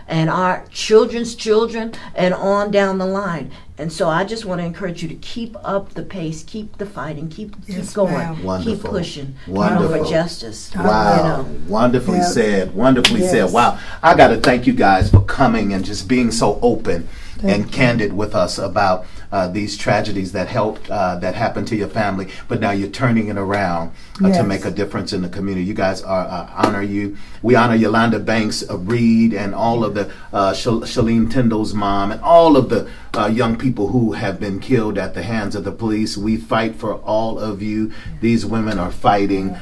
Speaker 3: and our children's children, and on down the line. And so I just want to encourage you to keep up the pace, keep the fighting, keep going, keep pushing, for justice.
Speaker 2: Wow. Wonderfully said. Wonderfully said. Wow. I got to thank you guys for coming and just being so open and candid with us about these tragedies that happened to your family, but now you're turning it around to make a difference in the community. You guys honor you. We honor Yolanda Banks, Reed, and all of the Shalene Tyndall's mom, and all of the young people who have been killed at the hands of the police. We fight for all of you. These women are fighting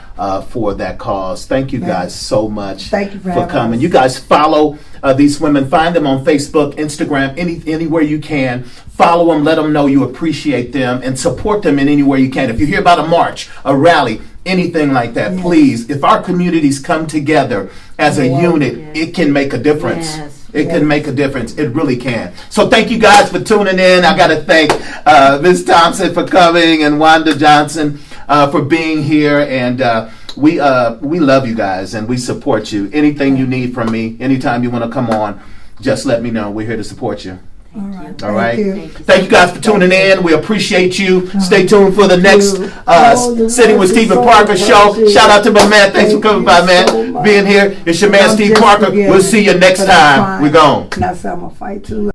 Speaker 2: for that cause. Thank you guys so much for coming. You guys follow these women. Find them on Facebook, Instagram, anywhere you can. Follow them, let them know you appreciate them, and support them in any way you can. If you hear about a march, a rally, anything like that, please, if our communities come together as a unit, it can make a difference. It can make a difference. It really can. So thank you guys for tuning in. I got to thank Ms. Thompson for coming, and Wanda Johnson for being here. And we love you guys, and we support you. Anything you need from me, anytime you want to come on, just let me know. We're here to support you. All right. Thank you guys for tuning in. We appreciate you. Stay tuned for the next Sitting with Stephen Parker show. Shout out to my man. Thanks for coming by, man. Being here. It's your man, Steve Parker. We'll see you next time. We're gone.
Speaker 1: Now, I'm going to fight too.